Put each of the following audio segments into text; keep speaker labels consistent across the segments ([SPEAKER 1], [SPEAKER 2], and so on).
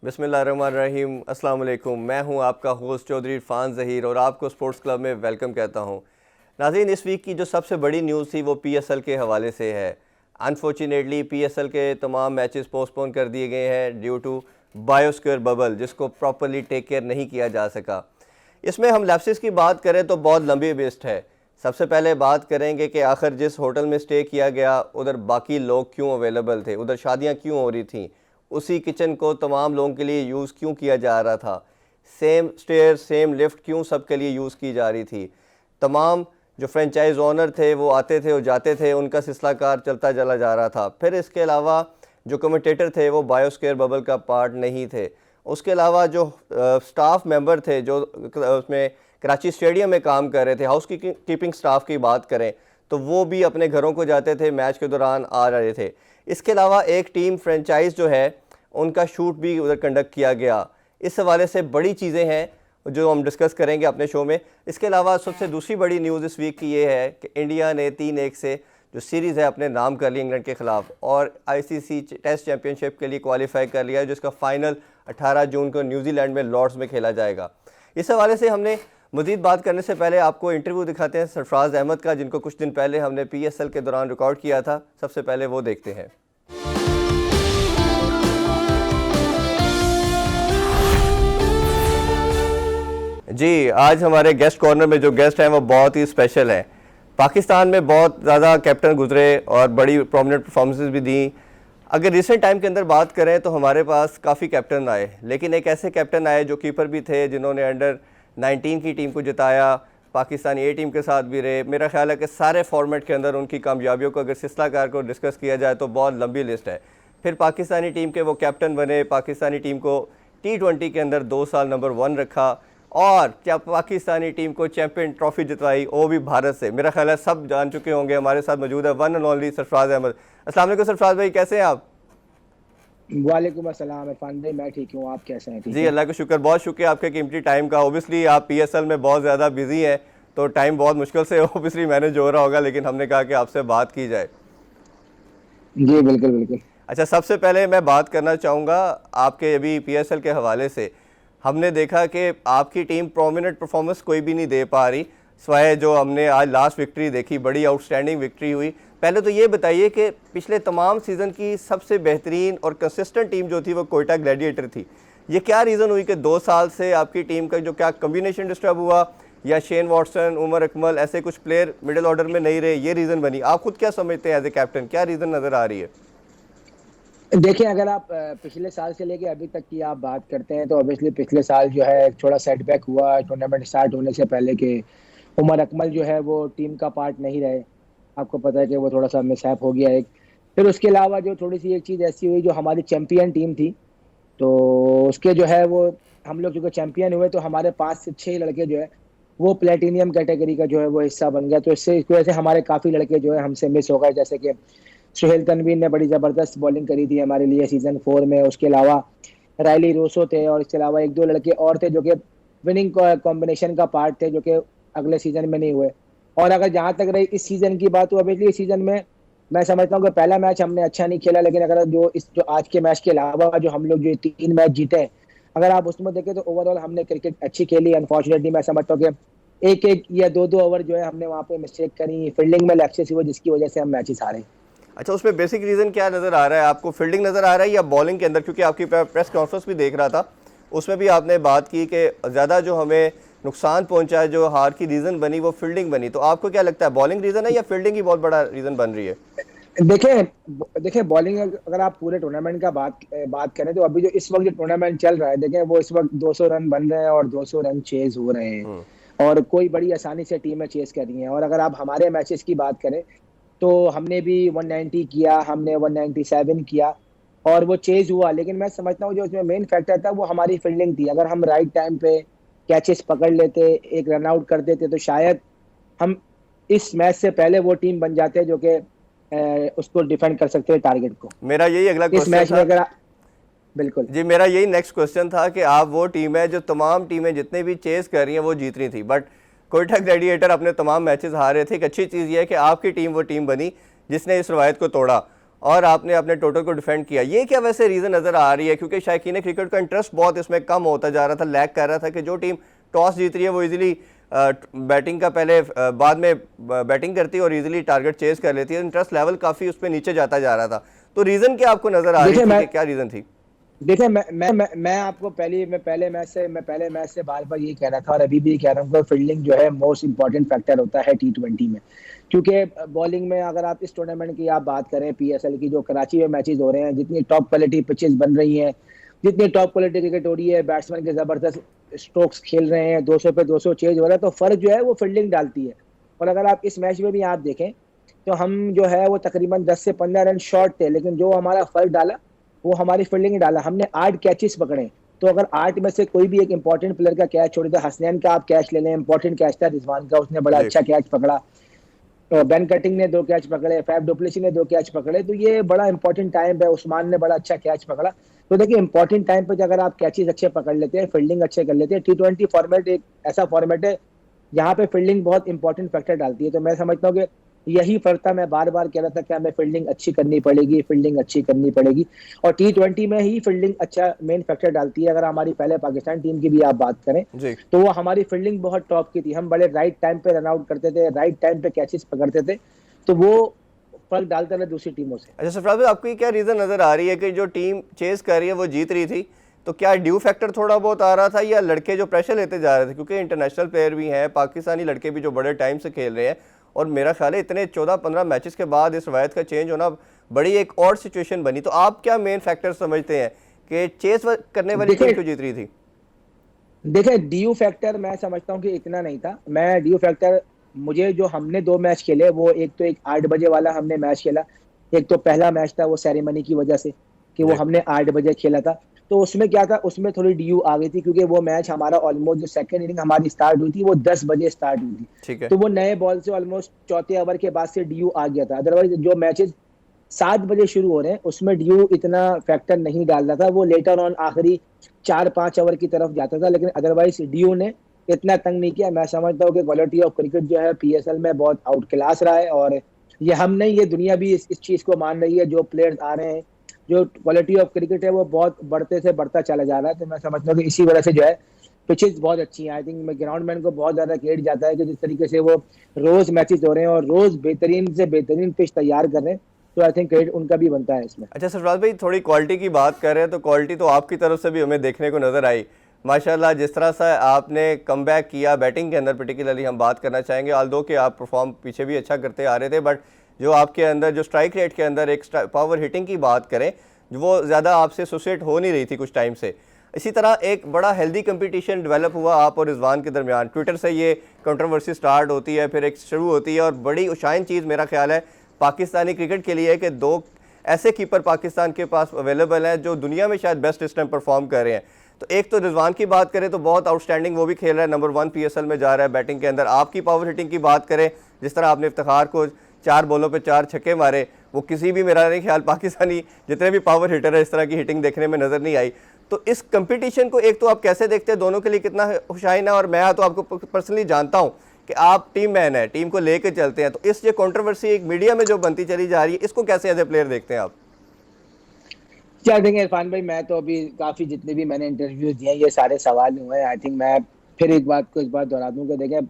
[SPEAKER 1] बिस्मिल्लाहिर्रहमानिर्रहीम, अस्सलाम वालेकुम। मैं हूं आपका होस्ट चौधरी इरफान ज़हीर और आपको स्पोर्ट्स क्लब में वेलकम कहता हूं। नाज़रीन, इस वीक की जो सबसे बड़ी न्यूज़ थी वो पीएसएल के हवाले से है। अनफॉर्चुनेटली पीएसएल के तमाम मैचेस पोस्टपोन कर दिए गए हैं ड्यू टू बायोस्फीयर बबल, जिसको प्रॉपरली टेक केयर नहीं किया जा सका। इसमें हम लैप्सेस की बात करें तो बहुत लंबी लिस्ट है। सबसे पहले बात करेंगे कि आखिर जिस होटल में स्टे किया गया उधर बाकी लोग क्यों अवेलेबल थे, उधर शादियां क्यों हो रही थीं, उसी किचन को तमाम लोगों के लिए यूज़ क्यों किया जा रहा था, सेम स्टेयर सेम लिफ्ट क्यों सबके लिए यूज़ की जा रही थी, तमाम जो फ्रेंचाइज ओनर थे वो आते थे और जाते थे, उनका सिलसिला कार चलता चला जा रहा था। फिर इसके अलावा जो कमेंटेटर थे वो बायोस्फीयर बबल का पार्ट नहीं थे। उसके अलावा जो स्टाफ मेंबर थे जो उसमें कराची स्टेडियम में काम कर रहे थे, हाउस कीपिंग स्टाफ की बात करें तो वो भी अपने घरों को जाते थे, मैच के दौरान आ रहे थे। इसके अलावा एक टीम फ्रेंचाइज जो है उनका शूट भी उधर कंडक्ट किया गया। इस हवाले से बड़ी चीज़ें हैं जो हम डिस्कस करेंगे अपने शो में। इसके अलावा सबसे दूसरी बड़ी न्यूज़ इस वीक की ये है कि इंडिया ने 3-1 से जो सीरीज़ है अपने नाम कर ली इंग्लैंड के ख़िलाफ़ और आईसीसी टेस्ट चैम्पियनशिप के लिए क्वालिफाई कर लिया है, जिसका फ़ाइनल 18 जून को न्यूजीलैंड में लॉर्ड्स में खेला जाएगा। इस हवाले से हमने मज़ीद बात करने से पहले आपको इंटरव्यू दिखाते हैं सरफराज अहमद का, जिनको कुछ दिन पहले हमने पीएसएल के दौरान रिकॉर्ड किया था। सबसे पहले वो देखते हैं। जी, आज हमारे गेस्ट कॉर्नर में जो गेस्ट हैं वो बहुत ही स्पेशल हैं। पाकिस्तान में बहुत ज़्यादा कैप्टन गुजरे और बड़ी प्रोमिनेंट परफॉर्मेंसेस भी दी। अगर रिसेंट टाइम के अंदर बात करें तो हमारे पास काफ़ी कैप्टन आए, लेकिन एक ऐसे कैप्टन आए जो कीपर भी थे, जिन्होंने अंडर 19 की टीम को जिताया, पाकिस्तानी ए टीम के साथ भी रहे। मेरा ख्याल है कि सारे फॉर्मेट के अंदर उनकी कामयाबियों को अगर सिलसिलाकार को डिस्कस किया जाए तो बहुत लंबी लिस्ट है। फिर पाकिस्तानी टीम के वो कैप्टन बने, पाकिस्तानी टीम को T20 के अंदर 2 साल नंबर 1 रखा और क्या पाकिस्तानी टीम को चैंपियन ट्रॉफी जितवाई, वो भी भारत से। मेरा ख्याल है सब जान चुके होंगे। हमारे साथ मौजूद है one and only Sarfaraz Ahmed. अस्सलाम वालेकुम सरफराज भाई, कैसे हैं आप?
[SPEAKER 2] वालेकुम अस्सलाम इरफान भाई, मैं ठीक हूँ, आप कैसे हैं? ठीक
[SPEAKER 1] जी
[SPEAKER 2] है।
[SPEAKER 1] अल्लाह का शुक्र, बहुत शुक्रिया आपके कीमती टाइम का। ओबियसली आप पीएसएल में बहुत ज़्यादा बिजी हैं तो टाइम बहुत मुश्किल से ओबियसली मैनेज हो रहा होगा, लेकिन हमने कहा कि आपसे बात की जाए।
[SPEAKER 2] जी बिल्कुल बिल्कुल।
[SPEAKER 1] अच्छा, सबसे पहले मैं बात करना चाहूँगा आपके अभी पीएसएल के हवाले से। हमने देखा कि आपकी टीम प्रोमिनेंट परफॉर्मेंस कोई भी नहीं दे पा रही, स्वाय जो हमने आज लास्ट विक्ट्री देखी, बड़ी आउटस्टैंडिंग विक्ट्री हुई। पहले तो ये बताइए कि पिछले तमाम सीज़न की सबसे बेहतरीन और कंसिस्टेंट टीम जो थी वो कोयटा ग्लैडिएटर थी। ये क्या रीज़न हुई कि 2 साल से आपकी टीम का जो क्या कम्बिनेशन डिस्टर्ब हुआ, या शेन वॉटसन, उमर अकमल ऐसे कुछ प्लेयर मिडिल ऑर्डर में नहीं रहे, ये रीज़न बनी? आप खुद क्या समझते हैं एज ए कैप्टन, क्या रीज़न नज़र आ रही है?
[SPEAKER 2] देखिए, अगर आप पिछले साल से लेके अभी तक की आप बात करते हैं तो ऑब्वियसली पिछले साल जो है थोड़ा सेटबैक हुआ टूर्नामेंट स्टार्ट होने से पहले के उमर अकमल जो है वो टीम का पार्ट नहीं रहे। आपको पता है कि वो थोड़ा सा मिसहैप हो गया एक। फिर उसके अलावा जो थोड़ी सी एक चीज़ ऐसी हुई, जो हमारी चैंपियन टीम थी तो उसके जो है वो हम लोग जो चैंपियन हुए तो हमारे 5 से 6 लड़के जो है वो प्लेटिनियम कैटेगरी का जो है वो हिस्सा बन गया। तो इस वजह से हमारे काफ़ी लड़के जो है हमसे मिस हो गए, जैसे कि सुहेल तनवीर ने बड़ी ज़बरदस्त बॉलिंग करी थी हमारे लिए सीज़न 4 में। उसके अलावा रायली रोसो थे और इसके अलावा 1-2 लड़के और थे जो कि विनिंग कॉम्बिनेशन का पार्ट थे, जो कि अगले सीज़न में नहीं हुए। और अगर जहाँ तक रही इस सीज़न की बात, तो ऑब्वियसली इस सीज़न में मैं समझता हूँ कि पहला मैच हमने अच्छा नहीं खेला, लेकिन अगर जो आज के मैच के अलावा जो हम लोग जो 3 मैच जीते, अगर आप उसमें देखें तो ओवरऑल हमने क्रिकेट अच्छी खेली। अनफॉर्चुनेटली मैं समझता हूँ कि 1-1 या 2-2 ओवर जो है हमने वहाँ पे मिस्टेक करी, फील्डिंग में लैप्सेस हुए, जिसकी वजह से हम मैचेस हारे।
[SPEAKER 1] अच्छा, उसमें बेसिक रीज़न क्या नज़र आ रहा है आपको? फील्डिंग नज़र आ रहा है या बॉलिंग के अंदर? क्योंकि आपकी प्रेस कॉन्फ्रेंस भी देख रहा था, उसमें भी आपने बात की कि ज़्यादा जो हमें नुकसान पहुंचा है, जो हार की रीज़न बनी वो फील्डिंग बनी। तो आपको क्या लगता है, बॉलिंग रीज़न है या फील्डिंग ही बहुत बड़ा रीज़न बन रही है?
[SPEAKER 2] देखिए बॉलिंग, अगर आप पूरे टूर्नामेंट का बात करें तो अभी जो इस वक्त जो टूर्नामेंट चल रहा है, देखें वो इस वक्त 200 रन बन रहे हैं और 200 रन चेज हो रहे हैं और कोई बड़ी आसानी से टीमें चेज कर रही हैं। और अगर आप हमारे मैचेस की बात करें तो हमने भी 190 किया, हमने 197 किया और वो चेज हुआ। लेकिन मैं समझता हूँ जो इसमें मेन फैक्टर था वो हमारी फील्डिंग थी। अगर हम राइट टाइम पे कैचेस पकड़ लेते, एक रन आउट कर देते, तो शायद हम इस मैच से पहले वो टीम बन जाते जो कि उसको डिफेंड कर सकते हैं टारगेट को।
[SPEAKER 1] मेरा यही अगला
[SPEAKER 2] इस मैच में अगर बिल्कुल
[SPEAKER 1] जी, मेरा यही नेक्स्ट क्वेश्चन था कि आप वो टीम है जो तमाम टीमें जितने भी चेस कर रही हैं वो जीत रही थी, बट कोयटा ग्लैडिएटर अपने तमाम मैचेस हार रहे थे। एक अच्छी चीज़ ये है कि आपकी टीम वो टीम बनी जिसने इस रवायत को तोड़ा और आपने अपने टोटल को डिफेंड किया। ये क्या वैसे रीज़न नज़र आ रही है? क्योंकि शायकीन क्रिकेट का इंटरेस्ट बहुत इसमें कम होता जा रहा था, लैग कर रहा था कि जो टीम टॉस जीत रही है वो इजीली बैटिंग का पहले बाद में बैटिंग करती है और इजीली टारगेट चेज कर लेती है। इंटरेस्ट लेवल काफ़ी उस पर नीचे जाता जा रहा था। तो रीज़न क्या आपको नज़र आ रही थी कि क्या रीज़न थी?
[SPEAKER 2] देखिए मैं आपको पहले मैच से बार बार ये कह रहा था और अभी भी कह रहा हूँ कि फील्डिंग जो है मोस्ट इंपॉर्टेंट फैक्टर होता है T20 में। क्योंकि बॉलिंग में अगर आप इस टूर्नामेंट की आप बात करें, PSL की जो कराची में मैचेस हो रहे हैं, जितनी टॉप क्वालिटी पिचेस बन रही हैं, जितनी टॉप क्वालिटी क्रिकेट हो रही है, बैट्समैन के जबरदस्त स्ट्रोक्स खेल रहे हैं, 200 पे 200 चेज हो रहा है, तो फर्क जो है वो फील्डिंग डालती है। और अगर आप इस मैच में भी आप देखें तो हम जो है वो तकरीबन 10 से 15 रन शॉर्ट थे, लेकिन जो हमारा फर्क डाला वो हमारी फील्डिंग ने डाला। हमने 8 कैचेस पकड़े, तो अगर 8 में से कोई भी एक इंपॉर्टेंट प्लेयर का कैच छोड़ दिया, हसनैन का आप कैच ले लें, इंपॉर्टेंट कैच था रिजवान का, उसने बड़ा
[SPEAKER 1] जी।
[SPEAKER 2] अच्छा कैच पकड़ा। तो बेन कटिंग ने 2 कैच पकड़े, फैफ डुप्लेसी ने 2 कैच पकड़े, तो ये बड़ा इंपॉर्टेंट टाइम है। उस्मान ने बड़ा अच्छा कैच पकड़ा। तो देखिए इंपॉर्टेंट टाइम पे अगर आप कैचेस अच्छे पकड़ लेते हैं, फील्डिंग अच्छे कर लेते हैं, T20 फॉर्मेट एक ऐसा फॉर्मेट है यहाँ पे फील्डिंग बहुत इंपॉर्टेंट फैक्टर डालती है। तो मैं समझता हूँ कि यही फर्क था। मैं बार बार कह रहा था कि हमें फील्डिंग अच्छी करनी पड़ेगी, फील्डिंग अच्छी करनी पड़ेगी, और T20 में ही फील्डिंग अच्छा मेन फैक्टर डालती है। अगर हमारी पहले पाकिस्तान टीम की भी आप बात करें
[SPEAKER 1] जी।
[SPEAKER 2] तो वो हमारी फील्डिंग बहुत टॉप की थी। हम बड़े राइट टाइम पे रन आउट करते थे, राइट टाइम पे कैचेस पकड़ते थे, तो वो फर्क डालता रहे दूसरी टीमों से।
[SPEAKER 1] अच्छा सरफराज भाई, आपको क्या रीज़न नज़र आ रही है कि जो टीम चेस कर रही है वो जीत रही थी, तो क्या ड्यू फैक्टर थोड़ा बहुत आ रहा था या लड़के जो प्रेशर लेते जा रहे थे? क्योंकि इंटरनेशनल प्लेयर भी हैं, पाकिस्तानी लड़के भी जो बड़े टाइम से खेल रहे हैं, और मेरा ख्याल है इतने 14-15 मैचेस के बाद इस रवायत का चेंज होना बड़ी एक और सिचुएशन बनी। तो आप क्या मेन फैक्टर समझते हैं कि चेस करने वाली टीम क्यों जीत रही थी?
[SPEAKER 2] देखिए ड्यू फैक्टर मैं समझता हूँ कि इतना नहीं था। मैं ड्यू फैक्टर, मुझे जो हमने 2 मैच खेले, वो एक तो एक 8 बजे वाला हमने मैच खेला। एक तो पहला मैच था वो सेरेमनी की वजह से कि वो
[SPEAKER 1] जी।
[SPEAKER 2] हमने 8 बजे खेला था। तो उसमें क्या था, उसमें थोड़ी ड्यू आ गई थी, क्योंकि वो मैच हमारा ऑलमोस्ट जो सेकंड इनिंग हमारी स्टार्ट हुई थी वो 10 बजे स्टार्ट हुई थी।
[SPEAKER 1] ठीक है।
[SPEAKER 2] तो वो नए बॉल से ऑलमोस्ट चौथे ओवर के बाद से ड्यू आ गया था। अदरवाइज जो मैचेस 7 बजे शुरू हो रहे हैं उसमें ड्यू इतना फैक्टर नहीं डाल रहा था। वो लेटर ऑन आखिरी 4-5 ओवर की तरफ जाता था, लेकिन अदरवाइज ड्यू ने इतना तंग नहीं किया। मैं समझता हूँ कि क्वालिटी ऑफ क्रिकेट जो है PSL में बहुत आउट क्लास रहा है, और ये हम नहीं, ये दुनिया भी इस चीज को मान रही है। जो प्लेयर्स आ रहे हैं, जो क्वालिटी ऑफ क्रिकेट है वो बहुत बढ़ते से बढ़ता चला जा रहा है। तो मैं समझता हूँ कि इसी वजह से जो है पिचेस बहुत अच्छी हैं। आई थिंक ग्राउंडमैन को बहुत ज्यादा क्रेडिट जाता है कि जिस तरीके से वो रोज मैचेस हो रहे हैं और रोज बेहतरीन से बेहतरीन पिच तैयार कर रहे हैं, तो आई थिंक क्रेडिट उनका भी बनता है इसमें।
[SPEAKER 1] अच्छा सरफराज भाई, थोड़ी क्वालिटी की बात कर रहे हैं तो क्वालिटी तो आपकी तरफ से भी हमें देखने को नज़र आई माशाल्लाह। जिस तरह से आपने कमबैक किया बैटिंग के अंदर, पर्टिकुलरली हम बात करना चाहेंगे, आल्दो कि आप परफॉर्म पीछे भी अच्छा करते आ रहे थे, बट जो आपके अंदर जो स्ट्राइक रेट के अंदर एक पावर हिटिंग की बात करें, वो ज़्यादा आपसे एसोसिएट हो नहीं रही थी कुछ टाइम से। इसी तरह एक बड़ा हेल्दी कंपटीशन डेवलप हुआ आप और रिजवान के दरमियान। ट्विटर से ये कंट्रोवर्सी स्टार्ट होती है, फिर एक शुरू होती है, और बड़ी उशाइन चीज़ मेरा ख्याल है पाकिस्तानी क्रिकेट के लिए है कि 2 ऐसे कीपर पाकिस्तान के पास अवेलेबल हैं जो दुनिया में शायद बेस्ट इस टाइम परफॉर्म कर रहे हैं। तो एक तो रिजवान की बात करें तो बहुत आउटस्टैंडिंग वो भी खेल रहा है, नंबर 1 PSL में जा रहा है बैटिंग के अंदर। आपकी पावर हिटिंग की बात करें, जिस तरह आपने इफ्तिखार को 4 बॉलों पे 4 छक्के मारे, वो किसी भी मेरा नहीं ख्याल पाकिस्तानी जितने भी पावर हिटर है इस तरह की हिटिंग देखने में नज़र नहीं आई। तो इस कंपटीशन को एक तो आप कैसे देखते हैं, दोनों के लिए कितना खुशाइन है? और मैं तो आपको पर्सनली जानता हूँ कि आप टीम मैन है, टीम को लेकर चलते हैं, तो इस जो कंट्रोवर्सी एक मीडिया में जो बनती चली जा रही है, इसको कैसे एज ए प्लेयर देखते हैं आप?
[SPEAKER 2] क्या देंगे इरफान भाई, मैं तो अभी काफी जितने भी मैंने इंटरव्यू दिए ये सारे सवाल हुए हैं। आई थिंक मैं फिर एक बात को इस बार दोहरा दूं कि देखें,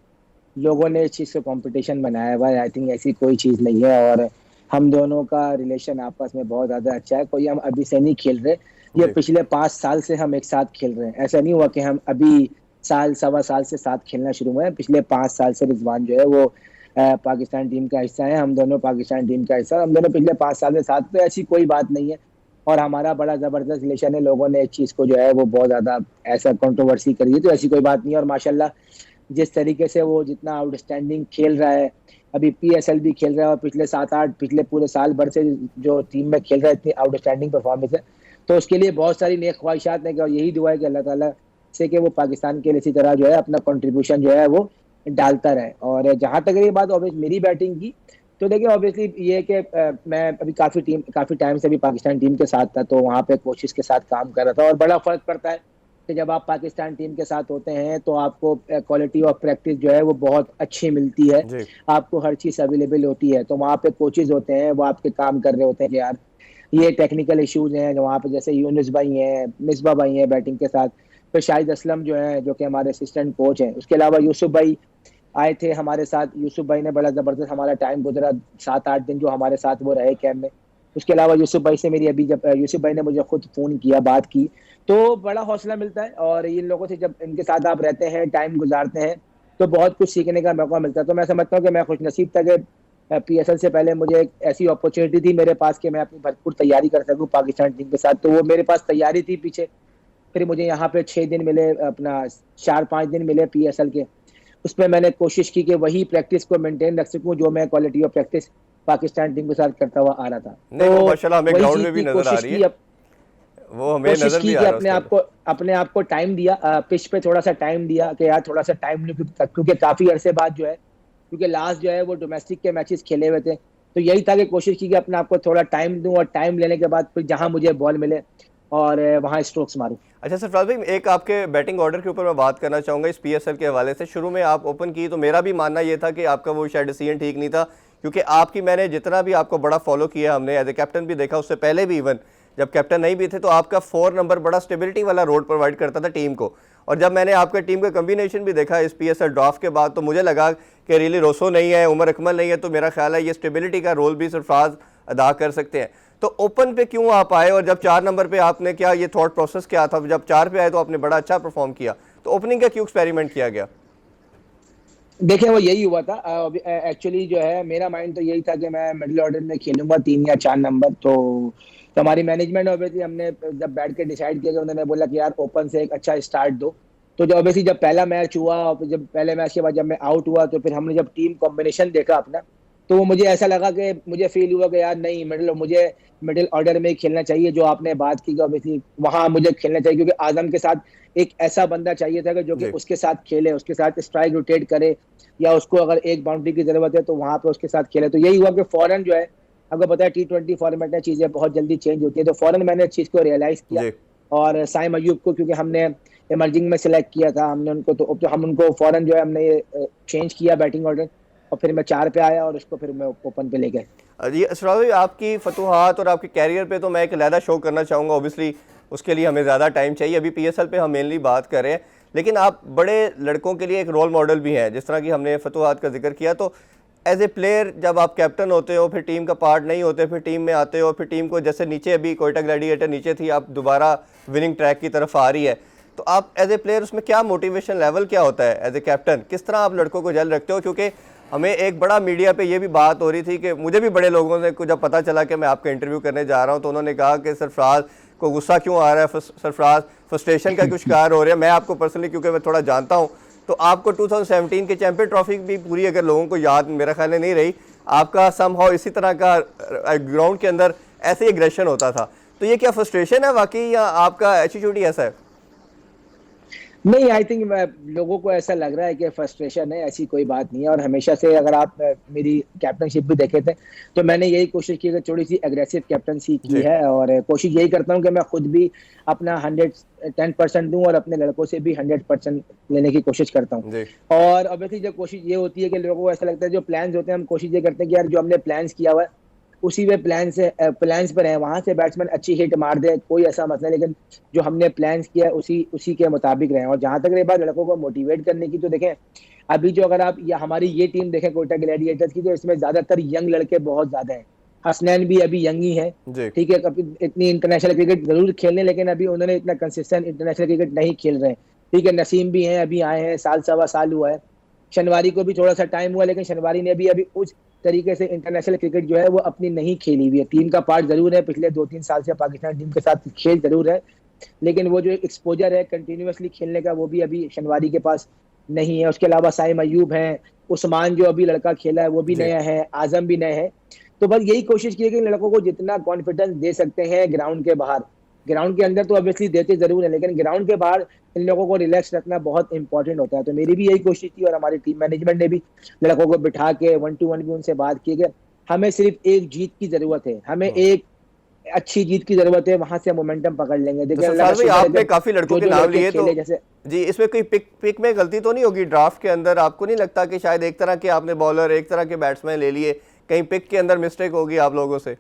[SPEAKER 2] लोगों ने इस चीज को कंपटीशन बनाया हुआ है। आई थिंक ऐसी कोई चीज नहीं है, और हम दोनों का रिलेशन आपस में बहुत ज्यादा अच्छा है। कोई हम अभी से नहीं खेल रहे, ये
[SPEAKER 1] जी।
[SPEAKER 2] पिछले 5 साल से हम एक साथ खेल रहे हैं। ऐसा नहीं हुआ कि हम अभी साल सवा साल से साथ खेलना शुरू हुए हैं। पिछले 5 साल से रिजवान जो है वो पाकिस्तान टीम का हिस्सा है, हम दोनों पाकिस्तान टीम का हिस्सा, हम दोनों पिछले 5 साल से साथ। तो ऐसी कोई बात नहीं है, और हमारा बड़ा जबरदस्त रिलेशन है। लोगों ने इस चीज को जो है वो बहुत ज्यादा ऐसा कंट्रोवर्सी करी है, तो ऐसी कोई बात नहीं है। और माशाल्लाह जिस तरीके से वो जितना आउटस्टैंडिंग खेल रहा है, अभी PSL भी खेल रहा है, और पिछले 7-8 पिछले पूरे साल भर से जो टीम में खेल रहा है, इतनी आउटस्टैंडिंग परफॉर्मेंस है, तो उसके लिए बहुत सारी नेक ख्वाहिशात हैं। और यही दुआ है कि अल्लाह ताला से कि वो पाकिस्तान के लिए इसी तरह जो है अपना कंट्रीब्यूशन जो है वो डालता रहे। और जहां तक ये बात ऑब्वियस मेरी बैटिंग की, तो देखिए ऑब्वियसली ये है कि मैं अभी काफी टाइम से भी पाकिस्तान टीम के साथ था, तो वहां पे कोशिश के साथ काम कर रहा था, और बड़ा फर्क पड़ता है कि जब आप पाकिस्तान टीम के साथ होते हैं तो आपको क्वालिटी ऑफ प्रैक्टिस जो है वो बहुत अच्छी मिलती है,
[SPEAKER 1] जी।
[SPEAKER 2] आपको हर चीज़ अवेलेबल होती है। तो वहाँ पे कोचेज होते हैं, वो आपके काम कर रहे होते हैं कि यार ये टेक्निकल इश्यूज हैं वहाँ पे, जैसे यूनुस भाई हैं, मिसबा भाई हैं बैटिंग के साथ, फिर शाहिद असलम जो है जो कि हमारे असिस्टेंट कोच हैं, उसके अलावा यूसुफ भाई आए थे हमारे साथ। यूसुफ भाई ने बड़ा ज़बरदस्त हमारा टाइम गुजरा, 7-8 दिन जो हमारे साथ वो रहे कैंप में। उसके अलावा यूसुफ भाई से मेरी अभी जब यूसुफ भाई ने मुझे खुद फ़ोन किया, बात की, तो बड़ा हौसला मिलता है। और इन लोगों से जब इनके साथ आप रहते हैं, टाइम गुजारते हैं, तो बहुत कुछ सीखने का मौका मिलता है। तो मैं समझता हूँ कि मैं खुशनसीब था कि पीएसएल से पहले मुझे एक ऐसी अपॉर्चुनिटी थी मेरे पास कि मैं अपनी भरपूर तैयारी कर सकूँ पाकिस्तान टीम के साथ। तो वो मेरे पास तैयारी थी पीछे, फिर मुझे यहाँ पे 6 दिन मिले, अपना 4-5 दिन मिले पीएसएल के। उसमें मैंने कोशिश की कि वही प्रैक्टिस को मेंटेन रख सकूं जो मैं quality of practice Pakistan team के साथ करता हुआ आ रहा था।
[SPEAKER 1] नहीं, वो
[SPEAKER 2] तो
[SPEAKER 1] माशाल्लाह हमें
[SPEAKER 2] वही
[SPEAKER 1] ग्राउंड
[SPEAKER 2] चीज़
[SPEAKER 1] में भी
[SPEAKER 2] की
[SPEAKER 1] नजर आ
[SPEAKER 2] कोशिश
[SPEAKER 1] रही
[SPEAKER 2] की,
[SPEAKER 1] है, वो हमें
[SPEAKER 2] कोशिश
[SPEAKER 1] नजर भी
[SPEAKER 2] की
[SPEAKER 1] आ
[SPEAKER 2] कि
[SPEAKER 1] रहा है उसके अंदर।
[SPEAKER 2] अपने आप को टाइम दिया, पिच पे थोड़ा सा टाइम दिया कि यार थोड़ा सा टाइम लूं, क्योंकि काफी अरसे बाद जो है, क्योंकि लास्ट जो है वो डोमेस्टिक के मैचेस खेले हुए थे, तो यही था कि कोशिश की कि अपने आप को थोड़ा टाइम दूं और टाइम लेने के बाद फिर जहां मुझे बॉल मिले और वहां स्ट्रोक्स मारूं।
[SPEAKER 1] अच्छा सरफराज भाई, एक आपके बैटिंग ऑर्डर के ऊपर मैं बात करना चाहूँगा इस पीएसएल के हवाले से। शुरू में आप ओपन की तो मेरा भी मानना ये था कि आपका वो शायद डिसीजन ठीक नहीं था, क्योंकि आपकी, मैंने जितना भी आपको बड़ा फॉलो किया, हमने एज ए कैप्टन भी देखा, उससे पहले भी इवन जब कैप्टन नहीं भी थे, तो आपका 4 नंबर बड़ा स्टेबिलिटी वाला रोल प्रोवाइड करता था टीम को। और जब मैंने आपका टीम का कम्बिनेशन भी देखा इस पीएसएल ड्राफ्ट के बाद, तो मुझे लगा कि रियली रोसो नहीं है, उमर अकमल नहीं है, तो मेरा ख्याल है ये स्टेबिलिटी का रोल भी सरफराज अदा कर सकते हैं। तो ओपन पे क्यों आप आए, और जब 4 नंबर पे आपने, क्या ये थॉट प्रोसेस क्या था? जब 4 पे आए तो आपने बड़ा अच्छा परफॉर्म किया, तो ओपनिंग का क्यों एक्सपेरिमेंट किया गया?
[SPEAKER 2] देखिए वो यही हुआ था, एक्चुअली जो है मेरा माइंड तो यही था कि मैं मिडिल ऑर्डर में खेलूंगा 3 या 4 नंबर। तो हमारी मैनेजमेंट ऑब्वियसली, हमने जब बैठ के डिसाइड किया कि उन्होंने बोला कि यार ओपन से एक अच्छा स्टार्ट दो। तो जो ऑब्वियसली जब पहला मैच हुआ, जब पहले मैच के बाद जब मैं आउट हुआ, तो फिर हमने जब टीम कॉम्बिनेशन देखा अपना, तो वो मुझे ऐसा लगा कि मुझे फील हुआ कि यार नहीं, मुझे मिडिल ऑर्डर में ही खेलना चाहिए। जो आपने बात की कि ऑब्वियसली वहां मुझे खेलना चाहिए, क्योंकि आजम के साथ एक ऐसा बंदा चाहिए था कि जो कि
[SPEAKER 1] जी।
[SPEAKER 2] उसके साथ खेले, उसके साथ स्ट्राइक रोटेट करे, या उसको अगर एक बाउंड्री की जरूरत है तो वहां पे उसके साथ खेले। तो यही हुआ कि फौरन जो है, आपको पता है T20 फॉर्मेट में चीजें बहुत जल्दी चेंज होती है, तो फौरन मैंने इस चीज को रियलाइज किया।
[SPEAKER 1] जी।
[SPEAKER 2] और साइम अयूब को क्योंकि हमने इमर्जिंग में सिलेक्ट किया था हमने उनको, तो हम उनको फौरन जो है हमने ये चेंज किया बैटिंग ऑर्डर, और फिर मैं 4 पे आया और उसको फिर मैं ओपन पे ले गया।
[SPEAKER 1] जी सरफराज भाई, आपकी फतूहात और आपके कैरियर पे तो मैं एक अलहदा शो करना चाहूँगा, ऑब्वियसली उसके लिए हमें ज़्यादा टाइम चाहिए, अभी पीएसएल पे हम मेनली बात कर रहे हैं। लेकिन आप बड़े लड़कों के लिए एक रोल मॉडल भी हैं, जिस तरह की हमने फतूहात का जिक्र किया। तो एज ए प्लेयर जब आप कैप्टन होते हो, फिर टीम का पार्ट नहीं होते, फिर टीम में आते हो, फिर टीम को जैसे नीचे, अभी कोयटा ग्लैडिएटर नीचे थी, आप दोबारा विनिंग ट्रैक की तरफ आ रही है, तो आप एज ए प्लेयर उसमें क्या मोटिवेशन लेवल क्या होता है एज ए कैप्टन? किस तरह आप लड़कों को जल रखते हो? क्योंकि हमें एक बड़ा मीडिया पे ये भी बात हो रही थी कि मुझे भी बड़े लोगों से जब पता चला कि मैं आपका इंटरव्यू करने जा रहा हूँ, तो उन्होंने कहा कि सरफराज को गुस्सा क्यों आ रहा है, सरफराज फ्रस्ट्रेशन का कुछ शिकार हो रहे हैं। मैं आपको पर्सनली, क्योंकि मैं थोड़ा जानता हूँ, तो आपको 2017 के चैंपियन ट्रॉफी भी पूरी, अगर लोगों को याद मेरा ख्याल नहीं रही, आपका समहाउ इसी तरह का ग्राउंड के अंदर ऐसे ही एग्रेशन होता था। तो ये क्या फ्रस्ट्रेशन है वाकई, या आपका एटीट्यूड ही ऐसा है?
[SPEAKER 2] नहीं, आई थिंक लोगों को ऐसा लग रहा है कि फ्रस्ट्रेशन है, ऐसी कोई बात नहीं है। और हमेशा से अगर आप मेरी कैप्टनशिप भी देखे थे, तो मैंने यही कोशिश की कि थोड़ी सी एग्रेसिव कैप्टनसी की
[SPEAKER 1] जी।
[SPEAKER 2] है, और कोशिश यही करता हूं कि मैं खुद भी अपना 110% दूं और अपने लड़कों से भी 100% लेने की कोशिश करता हूं।
[SPEAKER 1] जी।
[SPEAKER 2] और ऑब्वियसली जो कोशिश ये होती है कि लोगों को ऐसा लगता है, जो प्लान्स होते हैं, हम कोशिश ये करते हैं कि यार जो हमने प्लान्स किया हुआ है उसी वे प्लान्स पर है, वहां से बैट्समैन अच्छी हिट मार दे, कोई ऐसा मसला नहीं, लेकिन जो हमने प्लान्स किया है उसी के मुताबिक रहे। और जहां तक रही बात लड़कों को मोटिवेट करने की, तो देखें अभी जो, अगर आप हमारी ये टीम देखें कोयटा ग्लैडिएटर्स की, तो इसमें ज्यादातर यंग लड़के बहुत ज्यादा हैं। हसनैन भी अभी यंग ही है,
[SPEAKER 1] जी।
[SPEAKER 2] ठीक है, कभी इतनी इंटरनेशनल क्रिकेट जरूर खेलने, लेकिन अभी उन्होंने इतना कंसिस्टेंट इंटरनेशनल क्रिकेट नहीं खेल रहे हैं, ठीक है। नसीम भी हैं, अभी आए हैं, साल सवा साल हुआ है। शनवारी को भी थोड़ा सा टाइम हुआ, लेकिन शनवारी ने भी अभी उस तरीके से इंटरनेशनल क्रिकेट जो है वो अपनी नहीं खेली हुई है। टीम का पार्ट जरूर है, पिछले 2-3 साल से पाकिस्तान टीम के साथ खेल जरूर है, लेकिन वो जो एक्सपोजर है कंटिन्यूअसली खेलने का, वो भी अभी शनवारी के पास नहीं है। उसके अलावा साइम अयूब हैं, उस्मान जो अभी लड़का खेला है वो भी
[SPEAKER 1] जी।
[SPEAKER 2] नया है, आजम भी नए हैं। तो बस यही कोशिश की है कि लड़कों को जितना कॉन्फिडेंस दे सकते हैं ग्राउंड के बाहर, ग्राउंड के अंदर तो ऑब्वियसली देते जरूर है, लेकिन ग्राउंड के बाहर इन लोगों को रिलैक्स रखना बहुत इंपॉर्टेंट होता है। तो मेरी भी यही कोशिश थी, और हमारी टीम मैनेजमेंट ने भी लड़कों को बिठा के 1-to-1 भी उनसे बात की कि हमें सिर्फ एक जीत की जरूरत है, हमें एक अच्छी जीत की जरूरत है, वहां से मोमेंटम पकड़ लेंगे।
[SPEAKER 1] तो
[SPEAKER 2] देखिए अल्लाह का
[SPEAKER 1] सरफराज भाई
[SPEAKER 2] शुक्र है
[SPEAKER 1] आपने
[SPEAKER 2] कि
[SPEAKER 1] काफी लड़कों
[SPEAKER 2] जो
[SPEAKER 1] के
[SPEAKER 2] जो
[SPEAKER 1] नाम
[SPEAKER 2] लड़के
[SPEAKER 1] लिए, तो
[SPEAKER 2] खेले, जैसे
[SPEAKER 1] जी इसमें कोई पिक में गलती तो नहीं होगी ड्राफ्ट के अंदर? आपको नहीं लगता कि शायद एक तरह के आपने बॉलर, एक तरह के बैट्समैन ले लिए, कहीं पिक के अंदर मिस्टेक होगी आप लोगों से?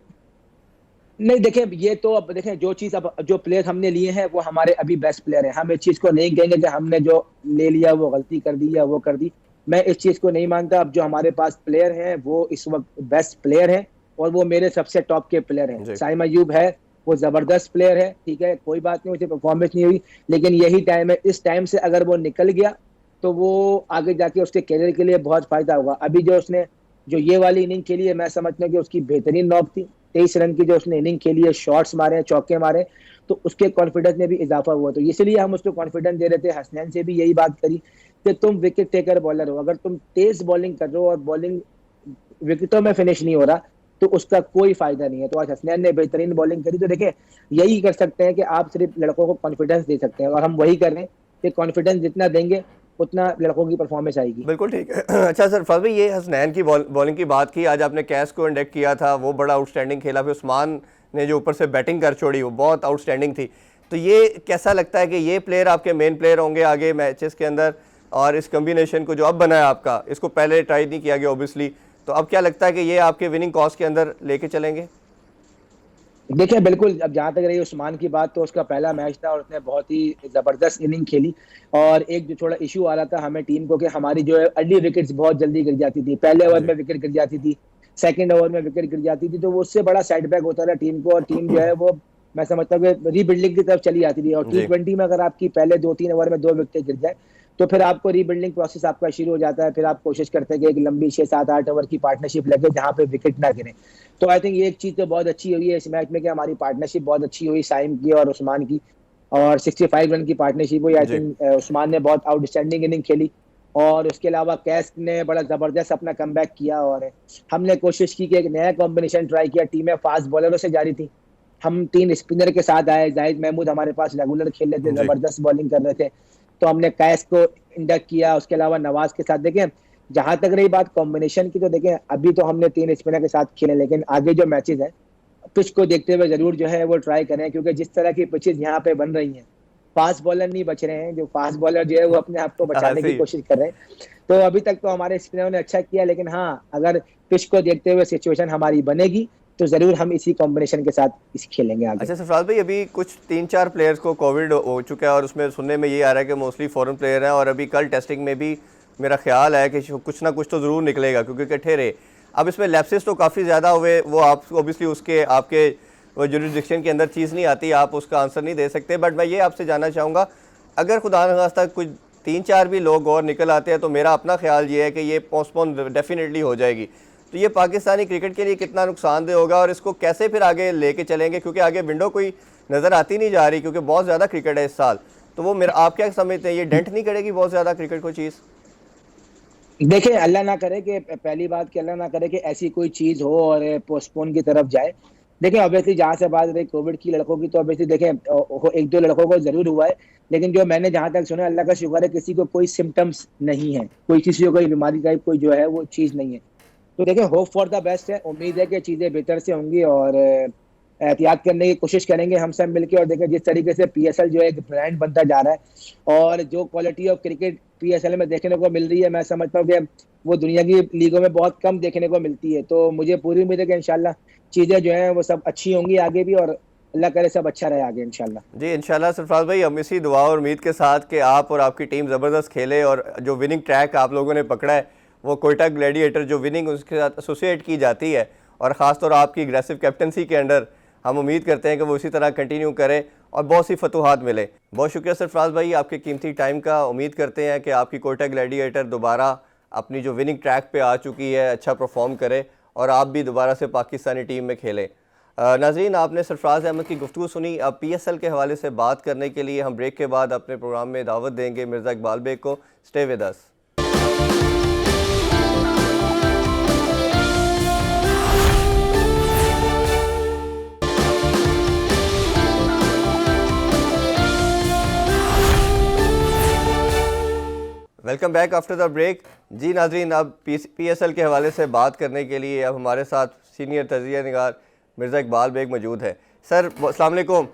[SPEAKER 2] नहीं देखें, ये तो अब देखें, जो चीज अब जो प्लेयर हमने लिए हैं वो हमारे अभी बेस्ट प्लेयर हैं। हम इस चीज को नहीं कहेंगे कि हमने जो ले लिया वो गलती कर दी या वो कर दी। मैं इस चीज को नहीं मानता। अब जो हमारे पास प्लेयर हैं वो इस वक्त बेस्ट प्लेयर हैं, और वो मेरे सबसे टॉप के प्लेयर हैं।
[SPEAKER 1] जी
[SPEAKER 2] साइम अयूब है, वो जबरदस्त प्लेयर है, ठीक है, कोई बात नहीं, उसे परफॉर्मेंस नहीं हुई, लेकिन यही टाइम है। इस टाइम से अगर वो निकल गया तो वो आगे जाके उसके करियर के लिए बहुत फायदा होगा। अभी जो उसने जो ये वाली इनिंग खेली है, मैं समझता हूँ कि उसकी बेहतरीन नॉक थी। 23 रन की जो उसने इनिंग खेली है, शॉट्स मारे, चौके मारे, तो उसके कॉन्फिडेंस में भी इजाफा हुआ। तो इसलिए हम उसको कॉन्फिडेंस दे रहे थे। हसनैन से भी यही बात करी कि तुम विकेट टेकर बॉलर हो, अगर तुम तेज बॉलिंग कर रहे हो और बॉलिंग विकेटों में फिनिश नहीं हो रहा तो उसका कोई फायदा नहीं है। तो आज हसनैन ने बेहतरीन बॉलिंग करी। तो देखें, यही कर सकते हैं कि आप सिर्फ लड़कों को कॉन्फिडेंस दे सकते हैं, और हम वही कर रहे हैं कि कॉन्फिडेंस जितना देंगे उतना लड़कों की परफॉर्मेंस आएगी।
[SPEAKER 1] बिल्कुल ठीक है। अच्छा सर फरज भाई, ये हसनैन की बॉलिंग की बात की, आज आपने कैश को इंडेक्ट किया था, वो बड़ा आउटस्टैंडिंग खेला, फिर उस्मान ने जो ऊपर से बैटिंग कर छोड़ी वो बहुत आउटस्टैंडिंग थी। तो ये कैसा लगता है कि ये प्लेयर आपके मेन प्लेयर होंगे आगे मैचेस के अंदर? और इस कम्बिनेशन को जो अब बना है आपका, इसको पहले ट्राई नहीं किया गया ओबियसली, तो अब क्या लगता है कि ये आपके विनिंग कॉज के अंदर लेके चलेंगे?
[SPEAKER 2] देखिए बिल्कुल, अब जहां तक रही उस्मान की बात, तो उसका पहला मैच था और उसने बहुत ही जबरदस्त इनिंग खेली। और एक जो थोड़ा इशू आ रहा था हमें टीम को कि हमारी जो है अर्ली विकेट्स बहुत जल्दी गिर जाती थी। पहले ओवर
[SPEAKER 1] जी
[SPEAKER 2] में विकेट गिर जाती थी, सेकंड ओवर में विकेट गिर जाती थी, तो वो उससे बड़ा सेटबैक होता था टीम को, और टीम जो है वो, मैं समझता हूँ कि रीबिल्डिंग की तरफ चली जाती थी। और
[SPEAKER 1] जी
[SPEAKER 2] T20 में अगर आपकी पहले 2-3 ओवर में 2 विकेट गिर जाए तो फिर आपको रीबिल्डिंग प्रोसेस आपका शुरू हो जाता है। फिर आप कोशिश करते हैं कि एक लंबी 6-7-8 ओवर की पार्टनरशिप लगे जहां पे विकेट ना गिरे। तो आई थिंक ये एक चीज तो बहुत अच्छी हुई है इस मैच में कि हमारी पार्टनरशिप बहुत अच्छी हुई, साइम की और उस्मान की, और 65 रन की पार्टनरशिप हुई। आई
[SPEAKER 1] जी
[SPEAKER 2] थिंक उस्मान ने बहुत आउटस्टैंडिंग इनिंग खेली, और उसके अलावा कैस ने बड़ा जबरदस्त अपना कमबैक किया। और हमने कोशिश की कि एक नया कॉम्बिनेशन ट्राई किया। टीमें फास्ट बॉलरों से जा रही थी, हम 3 स्पिनर के साथ आए। जाहिद महमूद हमारे पास रेगुलर खेल रहे थे,
[SPEAKER 1] जी
[SPEAKER 2] जबरदस्त बॉलिंग कर रहे थे, तो हमने कैस को इंडक्ट किया। उसके अलावा नवाज के साथ देखें, जहां तक रही बात कॉम्बिनेशन की, तो देखें अभी तो हमने 3 स्पिनर के साथ खेले, लेकिन आगे जो मैचेस हैं पिच को देखते हुए जरूर जो है वो ट्राई करें, क्योंकि जिस तरह की पिचेस यहाँ पे बन रही हैं, फास्ट बॉलर नहीं बच रहे हैं। जो फास्ट बॉलर जो है वो अपने आप को
[SPEAKER 1] हाँ
[SPEAKER 2] बचाने की
[SPEAKER 1] सही।
[SPEAKER 2] कोशिश कर रहे हैं। तो अभी तक तो हमारे स्पिनरों ने अच्छा किया, लेकिन हाँ, अगर पिच को देखते हुए सिचुएशन हमारी बनेगी तो जरूर हम इसी कॉम्बिनेशन के साथ इस खेलेंगे आगे।
[SPEAKER 1] अच्छा सरफराज भाई, अभी कुछ 3-4 प्लेयर्स को कोविड हो चुका है और उसमें सुनने में ये आ रहा है कि मोस्टली फॉरेन प्लेयर हैं, और अभी कल टेस्टिंग में भी मेरा ख्याल है कि कुछ ना कुछ तो ज़रूर निकलेगा क्योंकि इकट्ठे रहे। अब इसमें लैप्सेस तो काफ़ी ज़्यादा हुए, वो आप ओबियसली उसके आपके वो जुरिडिक्शन के अंदर चीज़ नहीं आती, आप उसका आंसर नहीं दे सकते। बट मैं ये आपसे जानना चाहूँगा, अगर खुदा न खास्ता कुछ 3-4 भी लोग और निकल आते हैं तो मेरा अपना ख्याल ये है कि ये पोस्टपोन डेफिनेटली हो जाएगी। तो ये पाकिस्तानी क्रिकेट के लिए कितना नुकसानदेह होगा और इसको कैसे फिर आगे लेके चलेंगे, क्योंकि आगे विंडो कोई नज़र आती नहीं जा रही, क्योंकि बहुत ज़्यादा क्रिकेट है इस साल। तो वो मेरा, आप क्या समझते हैं, ये डेंट नहीं करेगी बहुत ज़्यादा क्रिकेट को चीज़?
[SPEAKER 2] देखिए अल्लाह ना करे कि, पहली बात कि अल्लाह ना करे कि ऐसी कोई चीज हो और पोस्टपोन की तरफ जाए। देखिए ऑब्वियसली जहां से बात रही कोविड की लड़कों की, तो ऑब्वियसली देखें एक दो लड़कों को जरूर हुआ है, लेकिन जो मैंने जहां तक सुना, अल्लाह का शुक्र है, किसी को कोई सिम्टम्स नहीं है, कोई किसी को कोई बीमारी टाइप कोई जो है वो चीज नहीं है। तो देखिए होप फॉर द बेस्ट है, उम्मीद है कि चीजें बेहतर से होंगी, और एहतियात करने की कोशिश करेंगे हम सब मिलकर। और देखें जिस तरीके से पीएसएल जो है एक ब्रांड बनता जा रहा है, और जो क्वालिटी ऑफ क्रिकेट पीएसएल में देखने को मिल रही है, मैं समझता हूँ कि वो दुनिया की लीगों में बहुत कम देखने को मिलती है। तो मुझे पूरी उम्मीद है कि इंशाल्लाह चीजें जो हैं वो सब अच्छी होंगी आगे भी, और अल्लाह करे सब अच्छा रहे आगे इंशाल्लाह।
[SPEAKER 1] जी इंशाल्लाह सरफराज भाई, हम इसी दुआ और उम्मीद के साथ कि आप और आपकी टीम ज़बरदस्त खेले, और जो विनिंग ट्रैक आप लोगों ने पकड़ा है, वो कोयटा ग्लैडिएटर जो विनिंग उसके साथ एसोसिएट की जाती है, और ख़ासतौर आपकी एग्रेसिव कैप्टनसी के अंडर हम उम्मीद करते हैं कि वो इसी तरह कंटिन्यू करें और बहुत सी फतूहात मिले। बहुत शुक्रिया सरफराज भाई आपके कीमती टाइम का। उम्मीद करते हैं कि आपकी कोयटा ग्लैडिएटर दोबारा अपनी जो विनिंग ट्रैक पे आ चुकी है अच्छा परफॉर्म करे, और आप भी दोबारा से पाकिस्तानी टीम में खेलें। नाज़रीन, आपने सरफराज अहमद की गुफ्तगू सुनी। अब पीएसएल के हवाले से बात करने के लिए हम ब्रेक के बाद अपने प्रोग्राम में दावत देंगे मिर्ज़ा इकबाल बेग को। Stay with us. Welcome back after the break. जी नाज़रीन, अब पीएसएल के हवाले से बात करने के लिए अब हमारे साथ सीनियर तजिया निगार मिर्ज़ा इकबाल बेग मौजूद है। सर अस्सलाम वालेकुम।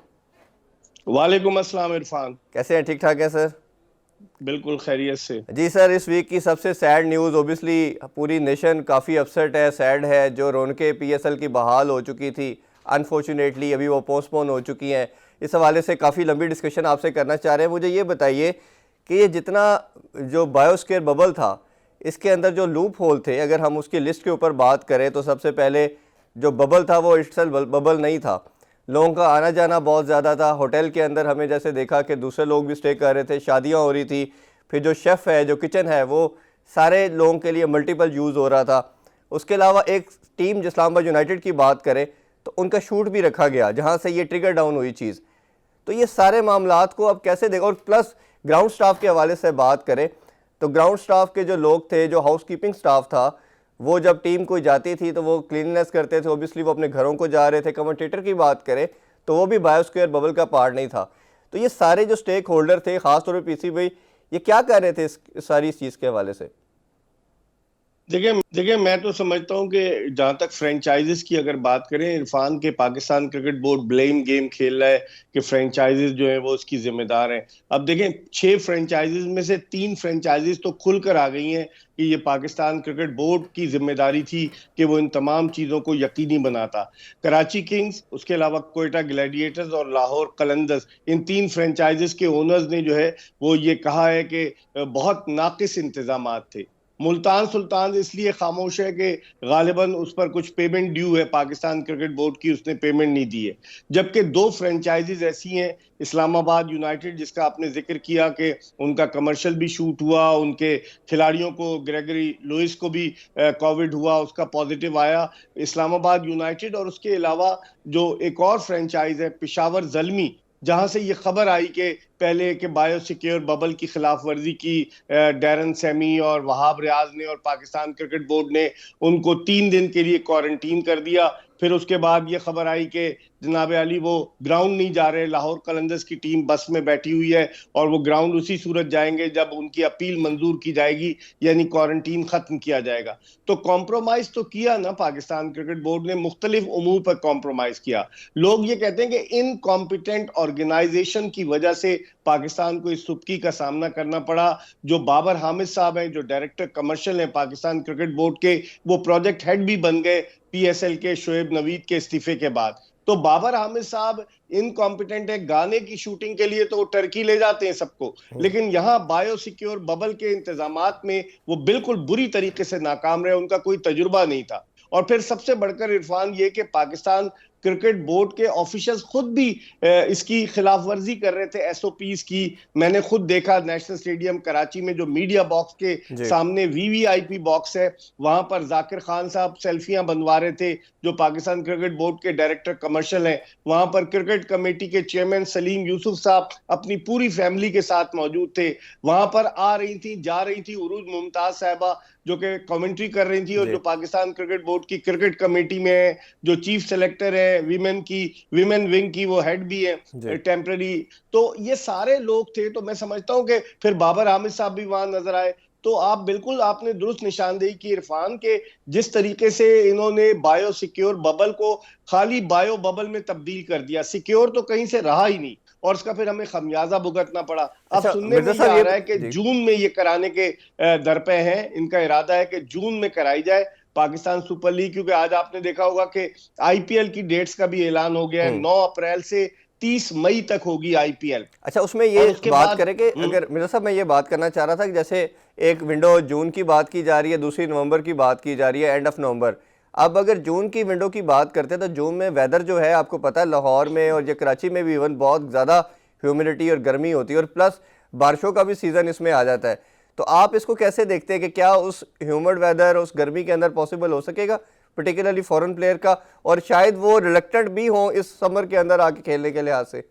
[SPEAKER 3] वालेकुम अस्सलाम इरफान।
[SPEAKER 1] कैसे हैं? ठीक ठाक हैं सर?
[SPEAKER 3] बिल्कुल खैरियत से।
[SPEAKER 1] जी सर, इस वीक की सबसे सैड न्यूज़, ओबियसली पूरी नेशन काफ़ी अपसेट है, सैड है। जो रौनकें पीएसएल की बहाल हो चुकी थी, अनफॉर्चुनेटली अभी वो पोस्टपोन हो चुकी हैं। इस हवाले से काफ़ी लंबी डिस्कशन आपसे करना चाह रहे हैं। मुझे ये बताइए कि ये जितना जो बायोस्फीयर बबल था, इसके अंदर जो लूप होल थे, अगर हम उसकी लिस्ट के ऊपर बात करें तो सबसे पहले जो बबल था वो इट्सेल्फ बबल नहीं था। लोगों का आना जाना बहुत ज़्यादा था। होटल के अंदर हमें जैसे देखा कि दूसरे लोग भी स्टे कर रहे थे, शादियाँ हो रही थी। फिर जो शेफ़ है, जो किचन है, वो सारे लोगों के लिए मल्टीपल यूज़ हो रहा था। उसके अलावा एक टीम इस्लामाबाद यूनाइटेड की बात करें तो उनका शूट भी रखा गया, जहाँ से ये ट्रिगर डाउन हुई चीज़। तो ये सारे मामलात को अब कैसे देखो, और प्लस ग्राउंड स्टाफ के हवाले से बात करें तो ग्राउंड स्टाफ के जो लोग थे, जो हाउस कीपिंग स्टाफ था, वो जब टीम कोई जाती थी तो वो क्लीननेस करते थे। ओबियसली वो अपने घरों को जा रहे थे। कमेंटेटर की बात करें तो वो भी बायोस्फीयर बबल का पार्ट नहीं था। तो ये सारे जो स्टेक होल्डर थे, खासतौर पर पीसी भाई, ये क्या कर रहे थे इस सारी चीज़ के हवाले से?
[SPEAKER 3] देखिए मैं तो समझता हूँ कि जहां तक फ्रेंचाइजेस की अगर बात करें, इरफान, के Pakistan cricket board blame game खेल रहा है कि फ्रेंचाइजेस जो है वो उसकी जिम्मेदार हैं। अब देखें, 6 फ्रेंचाइजेस में से 3 फ्रेंचाइजेस तो खुलकर आ गई हैं कि ये पाकिस्तान क्रिकेट बोर्ड की जिम्मेदारी थी कि वो इन तमाम चीजों को यकीनी बनाता। कराची किंग्स, उसके अलावा कोयटा ग्लैडिएटर्स और लाहौर कलंदर्स, इन 3 फ्रेंचाइजेस के ओनर्स ने जो है वो ये कहा है कि बहुत नाकिस इंतजामात थे। मुल्तान सुल्तान इसलिए खामोश है कि गालिबन उस पर कुछ पेमेंट ड्यू है पाकिस्तान क्रिकेट बोर्ड की, उसने पेमेंट नहीं दी है। जबकि 2 फ्रेंचाइजीज ऐसी हैं, इस्लामाबाद यूनाइटेड जिसका आपने जिक्र किया कि उनका कमर्शियल भी शूट हुआ, उनके खिलाड़ियों को, ग्रेगरी लुइस को भी कोविड हुआ, उसका पॉजिटिव आया। इस्लामाबाद यूनाइटेड और उसके अलावा जो एक और फ्रेंचाइज है पिशावर जलमी, जहां से ये खबर आई कि पहले के बायो सिक्योर बबल की खिलाफ वर्जी की डैरन सैमी और वहाब रियाज ने और पाकिस्तान क्रिकेट बोर्ड ने उनको 3 दिन के लिए क्वारंटीन कर दिया। फिर उसके बाद ये खबर आई कि जनाब अली वो ग्राउंड नहीं जा रहे, लाहौर कलंदर्स की टीम बस में बैठी हुई है और वो ग्राउंड उसी सूरत जाएंगे जब उनकी अपील मंजूर की जाएगी, यानी क्वारंटीन खत्म किया जाएगा। तो कॉम्प्रोमाइज तो किया ना पाकिस्तान क्रिकेट बोर्ड ने, मुख्तलिफ उमूर पर कॉम्प्रोमाइज किया। लोग ये कहते हैं कि इनकॉम्पिटेंट ऑर्गेनाइजेशन की वजह से पाकिस्तान को इस सुबकी का सामना करना पड़ा। जो बाबर हामिद साहब हैं, जो डायरेक्टर कमर्शियल हैं पाकिस्तान क्रिकेट बोर्ड के, वो प्रोजेक्ट हेड भी बन गए पीएसएल के शोएब नवीद के इस्तीफे के बाद। तो बाबर हामिद साहब इनकॉम्पिटेंट है। गाने की शूटिंग के लिए तो टर्की ले जाते हैं सबको, लेकिन यहाँ बायो सिक्योर बबल के इंतजामात में वो बिल्कुल बुरी तरीके से नाकाम रहे, उनका कोई तजुर्बा नहीं था। और फिर सबसे बढ़कर इरफान ये कि पाकिस्तान क्रिकेट बोर्ड के ऑफिशियल्स खुद भी इसकी खिलाफ वर्जी कर रहे थे एसओपीज की। मैंने खुद देखा नेशनल स्टेडियम कराची में जो मीडिया बॉक्स के सामने वीवीआईपी बॉक्स है, वहां पर जाकिर खान साहब सेल्फियां बनवा रहे थे, जो पाकिस्तान क्रिकेट बोर्ड के डायरेक्टर कमर्शियल हैं। वहां पर क्रिकेट कमेटी के चेयरमैन सलीम यूसुफ साहब अपनी पूरी फैमिली के साथ मौजूद थे। वहां पर आ रही थी, जा रही थी उरूज मुमताज साहबा, जो कि कमेंट्री कर रही थी और जो पाकिस्तान क्रिकेट बोर्ड की क्रिकेट कमेटी में है, जो चीफ सेलेक्टर है विमेन विंग की, वो हेड भी है टेम्पररी। तो ये सारे लोग थे। तो मैं समझता हूं कि फिर बाबर हामिद साहब भी वहां नजर आए। तो आप बिल्कुल, आपने दुरुस्त निशानदेही की इरफान, के जिस तरीके से इन्होंने बायो सिक्योर बबल को खाली बायो बबल में तब्दील कर दिया, सिक्योर तो कहीं से रहा ही नहीं, और उसका फिर हमें खमियाजा भुगतना पड़ा। अब सुनने में ये आ रहा है कि जून में ये कराने के दर पे हैं, इनका इरादा है कि जून में कराई जाए पाकिस्तान सुपर लीग। क्योंकि आज आपने देखा होगा कि आईपीएल की डेट्स का भी ऐलान हो गया है, 9 अप्रैल से 30 मई तक होगी आईपीएल।
[SPEAKER 1] अच्छा, उसमें ये बात करें कि अगर मिर्जा साहब, मैं ये बात करना चाह रहा था कि जैसे एक विंडो जून की बात की जा रही है, दूसरी नवंबर की बात की जा रही है, एंड ऑफ नवंबर। अब अगर जून की विंडो की बात करते हैं तो जून में वेदर जो है, आपको पता है लाहौर में और जो कराची में भी इवन बहुत ज़्यादा ह्यूमिडिटी और गर्मी होती है, और प्लस बारिशों का भी सीज़न इसमें आ जाता है। तो आप इसको कैसे देखते हैं कि क्या उस ह्यूमिड वेदर, उस गर्मी के अंदर पॉसिबल हो सकेगा, पर्टिकुलरली फॉरेन प्लेयर का, और शायद वो रिलक्टेंट भी हो इस समर के अंदर आके खेलने के लिहाज से?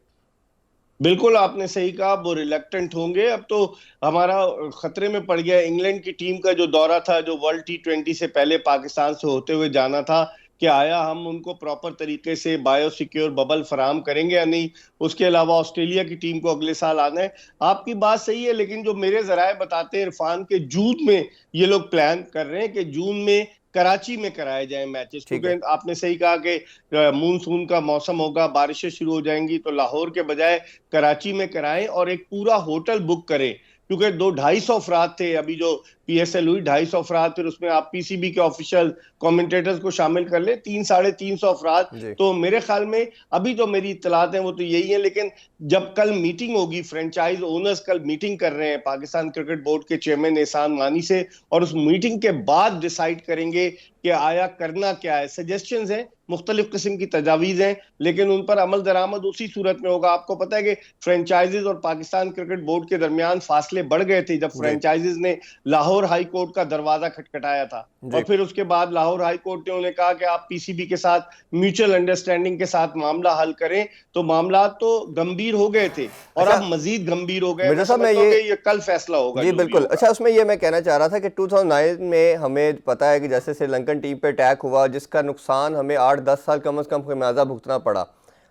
[SPEAKER 3] बिल्कुल आपने सही कहा, वो रिलक्टेंट होंगे। अब तो हमारा खतरे में पड़ गया इंग्लैंड की टीम का जो दौरा था, जो वर्ल्ड T20 से पहले पाकिस्तान से होते हुए जाना था, कि आया हम उनको प्रॉपर तरीके से बायो सिक्योर बबल फराम करेंगे या नहीं। उसके अलावा ऑस्ट्रेलिया की टीम को अगले साल आना है। आपकी बात सही है, लेकिन जो मेरे जराए बताते हैं इरफान, के जून में ये लोग प्लान कर रहे हैं कि जून में कराची में कराए जाएं मैचेस,
[SPEAKER 1] ठीक है।
[SPEAKER 3] क्योंकि आपने सही कहा कि मानसून का मौसम होगा, बारिशें शुरू हो जाएंगी, तो लाहौर के बजाय कराची में कराएं और एक पूरा होटल बुक करें, क्योंकि 200-250 अफराद थे। अभी जो पीएसएल हुई 250 अफराद, फिर उसमें आप पीसीबी के ऑफिशियल कमेंटेटर्स को शामिल कर ले, 300-350 अफराद।
[SPEAKER 1] जी।
[SPEAKER 3] तो मेरे ख्याल में अभी जो मेरी इत्तलात हैं वो तो यही है, लेकिन जब कल मीटिंग होगी, फ्रेंचाइज ओनर्स कल मीटिंग कर रहे हैं पाकिस्तान क्रिकेट बोर्ड के चेयरमैन एहसान मानी से, और उस मीटिंग के बाद डिसाइड करेंगे कि आया करना क्या है। सजेशंस हैं, मुख्तलिफ किस्म की तजावीज हैं, लेकिन उन पर अमल दरामद उसी सूरत में होगा। आपको पता है कि फ्रेंचाइजीज और पाकिस्तान क्रिकेट बोर्ड के दरमियान फासले बढ़ गए थे जब
[SPEAKER 1] जी।
[SPEAKER 3] फ्रेंचाइजीज ने लाहौर हाई कोर्ट का दरवाजा खटखटाया था,
[SPEAKER 1] जी।
[SPEAKER 3] और फिर उसके बाद लाहौर हाई कोर्ट ने उन्हें कहा कि आप पीसीबी के साथ म्यूचुअल अंडरस्टैंडिंग के साथ मामला हल करें। तो मामला तो गंभीर हो गए थे और
[SPEAKER 1] अच्छा,
[SPEAKER 3] अब मजीद गंभीर हो गए।
[SPEAKER 1] मिर्जा
[SPEAKER 3] मैं
[SPEAKER 1] साहब, मैं
[SPEAKER 3] समझता हूं
[SPEAKER 1] ये
[SPEAKER 3] कि ये कल फैसला होगा
[SPEAKER 1] जी
[SPEAKER 3] जो भी
[SPEAKER 1] बिल्कुल।
[SPEAKER 3] होगा।
[SPEAKER 1] अच्छा, उसमें ये मैं कहना चाह रहा था कि 2009 में हमें पता है कि जैसे श्रीलंकन टीम पे अटैक हुआ, जिसका नुकसान हमें 8-10 साल कम से कम खमियाजा भुगतना पड़ा।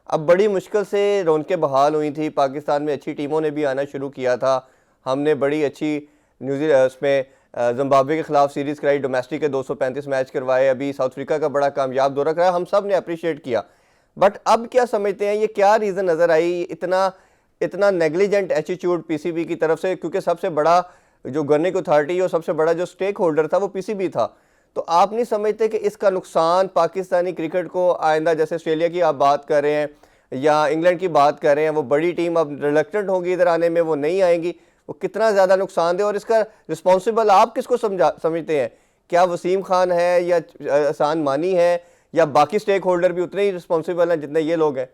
[SPEAKER 1] अब बड़ी मुश्किल से रौनकें बहाल हुई थी, पाकिस्तान में अच्छी टीमों ने भी आना शुरू किया था, हमने बड़ी अच्छी न्यूजीलैंड उसमें जिम्बाब्वे के खिलाफ सीरीज़ कराई, डोमेस्टिक के 235 मैच करवाए, अभी साउथ अफ्रीका का बड़ा कामयाब दौरा कराया, हम सब ने अप्रिशिएट किया। बट अब क्या समझते हैं, ये क्या रीज़न नज़र आई इतना नेग्लिजेंट एटीट्यूड पीसीबी की तरफ से? क्योंकि सबसे बड़ा जो गवर्निंग अथॉरिटी और सबसे बड़ा जो स्टेक होल्डर था वो पीसीबी था। तो आप नहीं समझते कि इसका नुकसान पाकिस्तानी क्रिकेट को आइंदा, जैसे ऑस्ट्रेलिया की आप बात कर रहे हैं या इंग्लैंड की बात कर रहे हैं, वो बड़ी टीम अब रिलक्टेंट होगी इधर आने में, वो नहीं आएंगी, वो कितना ज़्यादा नुकसान दे? और इसका रिस्पॉन्सिबल आप किसको समझते हैं? क्या वसीम खान है या एहसान मानी है या बाकी स्टेक होल्डर भी उतने ही रिस्पॉन्सिबल हैं जितने ये लोग हैं?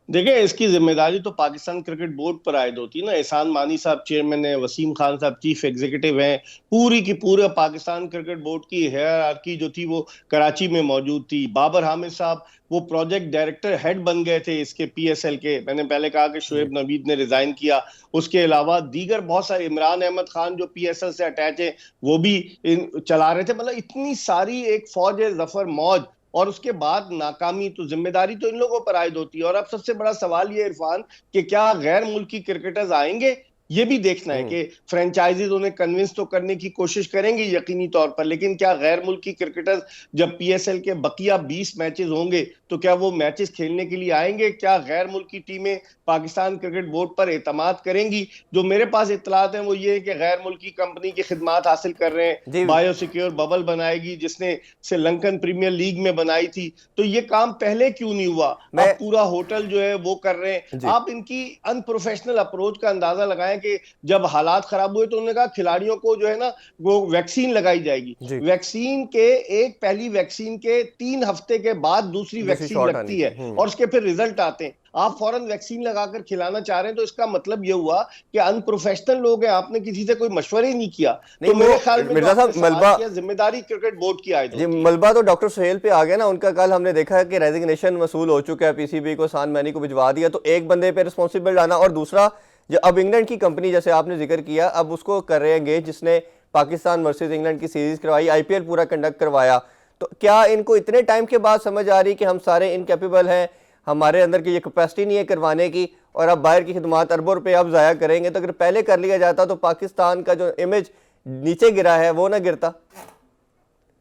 [SPEAKER 3] देखिए, इसकी जिम्मेदारी तो पाकिस्तान क्रिकेट बोर्ड पर आयद होती है ना। एहसान मानी साहब चेयरमैन है, वसीम खान साहब चीफ एग्जीक्यूटिव हैं, पूरी की पूरे पाकिस्तान क्रिकेट बोर्ड की हायरार्की जो थी वो कराची में मौजूद थी। बाबर हामिद साहब वो प्रोजेक्ट डायरेक्टर हेड बन गए थे इसके पीएसएल के। मैंने पहले कहा कि शुएब नवीद ने रिजाइन किया, उसके अलावा दीगर बहुत सारे, इमरान अहमद खान जो पीएसएल से अटैच है वो भी चला रहे थे। मतलब इतनी सारी एक फौज है जफर मौज, और उसके बाद नाकामी, तो जिम्मेदारी तो इन लोगों पर आयद होती है। और अब सबसे बड़ा सवाल ये इरफान कि क्या गैर मुल्की क्रिकेटर्स आएंगे, ये भी देखना है कि फ्रेंचाइजीज उन्हें कन्विंस तो करने की कोशिश करेंगी यकीनी तौर पर, लेकिन क्या गैर मुल्की क्रिकेटर्स जब पीएसएल के बकिया 20 मैचेस होंगे तो क्या वो मैचेस खेलने के लिए आएंगे? क्या गैर मुल्की टीमें पाकिस्तान क्रिकेट बोर्ड पर एतमाद करेंगी? जो मेरे पास इत्तलात हैं वो ये है कि गैर मुल्की कंपनी की खिदमात हासिल कर रहे हैं, बायो सिक्योर बबल बनाएगी जिसने श्रीलंकन प्रीमियर लीग में बनाई थी। तो ये काम पहले क्यों नहीं हुआ? अब पूरा होटल जो है वो कर रहे हैं। आप इनकी अनप्रोफेशनल अप्रोच का अंदाजा लगाएं कि जब हालात खराब हुए तो उन्होंने कहा खिलाड़ियों को जो है ना वो वैक्सीन लगाई जाएगी। वैक्सीन के पहली वैक्सीन के 3 हफ्ते के बाद दूसरी वैक्सीन लगती है और उसके फिर रिजल्ट आते हैं। आप फौरन वैक्सीन लगाकर खिलाना चाह रहे हैं, तो इसका मतलब यह हुआ कि अनप्रोफेशनल लोग हैं, आपने किसी से कोई मशवरा ही नहीं किया। तो मेरे ख्याल में
[SPEAKER 1] मिर्जा साहब, मलबा
[SPEAKER 3] जिम्मेदारी क्रिकेट बोर्ड की आयद
[SPEAKER 1] जी, मलबा तो डॉक्टर सुहेल पे आ गया ना उनका। कल हमने देखा है कि रेजिग्नेशन वसूल हो चुका है, पीसीबी को एहसान मानी को भिजवा दिया, तो एक बंदे पे रिस्पॉन्सिबल आना, और दूसरा जो अब इंग्लैंड की कंपनी जैसे आपने जिक्र किया, अब उसको कर रहे हैं जिसने पाकिस्तान वर्सेस इंग्लैंड की सीरीज करवाई, आईपीएल पूरा कंडक्ट करवाया। तो क्या इनको इतने टाइम के बाद समझ आ रही कि हम सारे इनकैपेबल हैं, हमारे अंदर की ये कैपेसिटी नहीं है करवाने की, और अब बाहर की खिदमात अरबों रुपए अब ज़ाया करेंगे? तो अगर पहले कर लिया जाता तो पाकिस्तान का जो इमेज नीचे गिरा है वो ना गिरता।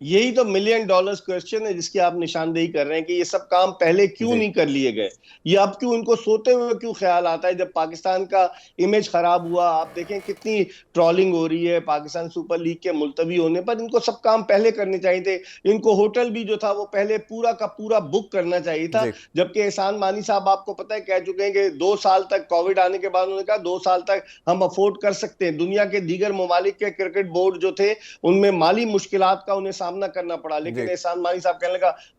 [SPEAKER 3] यही तो $1 मिलियन क्वेश्चन है जिसकी आप निशानदेही कर रहे हैं कि ये सब काम पहले क्यों नहीं कर लिए गए। ये अब क्यों इनको सोते हुए क्यों ख्याल आता है जब पाकिस्तान का इमेज खराब हुआ? आप देखें कितनी ट्रोलिंग हो रही है पाकिस्तान सुपर लीग के मुलतवी होने पर। इनको सब काम पहले करने चाहिए थे। इनको होटल भी जो था वो पहले पूरा का पूरा बुक करना चाहिए था। जबकि एहसान मानी साहब आपको पता है कह चुके हैं कि 2 साल तक, कोविड आने के बाद उन्होंने कहा 2 साल तक हम अफोर्ड कर सकते हैं। दुनिया के दीगर ममालिक के क्रिकेट बोर्ड जो थे उनमें माली मुश्किलात का उन्हें सामना करना पड़ा, लेकिन एहसान मानी साहब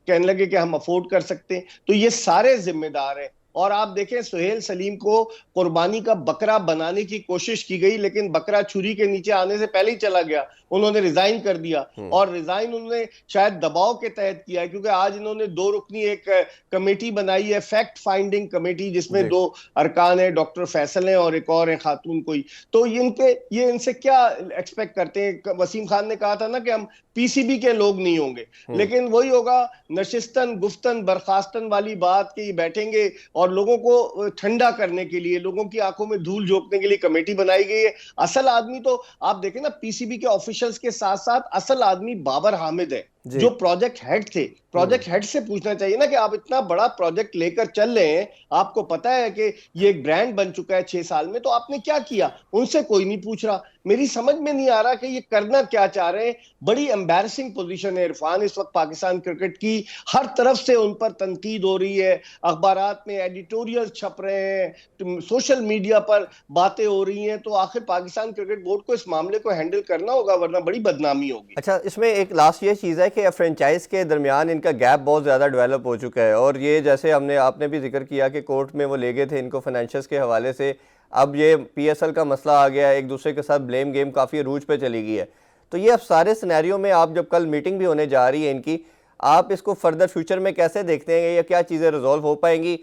[SPEAKER 3] कहने लगे कि हम अफोर्ड कर सकते हैं। तो ये सारे जिम्मेदार हैं। और आप देखें सुहेल सलीम को कुर्बानी का बकरा बनाने की कोशिश की गई, लेकिन बकरा छुरी के नीचे आने से पहले ही चला गया। उन्होंने रिजाइन कर दिया, और रिजाइन उन्होंने शायद दबाव के तहत किया है, क्योंकि आज इन्होंने 2 रुकनी एक कमेटी बनाई है, फैक्ट फाइंडिंग कमेटी, जिसमें 2 अरकान है, डॉक्टर फैसल है और एक और है खातून कोई। तो ये इनसे क्या एक्सपेक्ट करते हैं? वसीम खान ने कहा था ना कि हम पीसीबी के लोग नहीं होंगे, लेकिन वही होगा नशिस्तन गुफ्तन बर्खास्तन वाली बात कि बैठेंगे और लोगों को ठंडा करने के लिए, लोगों की आंखों में धूल झोंकने के लिए कमेटी बनाई गई है। असल आदमी तो आप देखें ना, पीसीबी के ऑफिशियल ऑफिशियल्स के साथ साथ असल आदमी बाबर हामिद है,
[SPEAKER 1] जी।
[SPEAKER 3] जो प्रोजेक्ट हेड थे। प्रोजेक्ट हेड से पूछना चाहिए ना कि आप इतना बड़ा प्रोजेक्ट लेकर चल रहे हैं, आपको पता है कि ये एक ब्रांड बन चुका है 6 साल में, तो आपने क्या किया? उनसे कोई नहीं पूछ रहा। मेरी समझ में नहीं आ रहा कि ये करना क्या चाह रहे हैं। बड़ी एम्बैरसिंग पोजीशन है इरफान इस वक्त पाकिस्तान क्रिकेट की। हर तरफ से उन पर तनकीद हो रही है, अखबारात में एडिटोरियल छप रहे हैं, सोशल मीडिया पर बातें हो रही हैं। तो आखिर पाकिस्तान क्रिकेट बोर्ड को इस मामले को हैंडल करना होगा, वरना बड़ी बदनामी होगी।
[SPEAKER 1] अच्छा, इसमें एक लास्ट ये चीज़ है कि फ्रेंचाइज के दरमियान इनका गैप बहुत ज़्यादा डेवलप हो चुका है, और ये जैसे आपने भी जिक्र किया कि कोर्ट में वो ले गए थे इनको फाइनेंशियल्स के हवाले से। अब ये पीएसएल का मसला आ गया है, एक दूसरे के साथ ब्लेम गेम काफ़ी अरूज पे चली गई है। तो ये अब सारे सिनेरियो में आप जब कल मीटिंग भी होने जा रही है इनकी, आप इसको फर्दर फ्यूचर में कैसे देखते हैं, या क्या चीज़ें रिजॉल्व हो पाएंगी?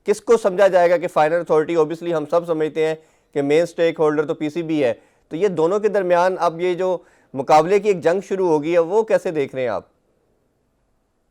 [SPEAKER 1] किसको समझा जाएगा कि फाइनल अथॉरिटी? ऑब्वियसली हम सब समझते हैं कि मेन स्टेक होल्डर तो पीसीबी है, तो ये दोनों के दरमियान अब ये जो मुकाबले की एक जंग शुरू होगी है, वो कैसे देख रहे हैं आप?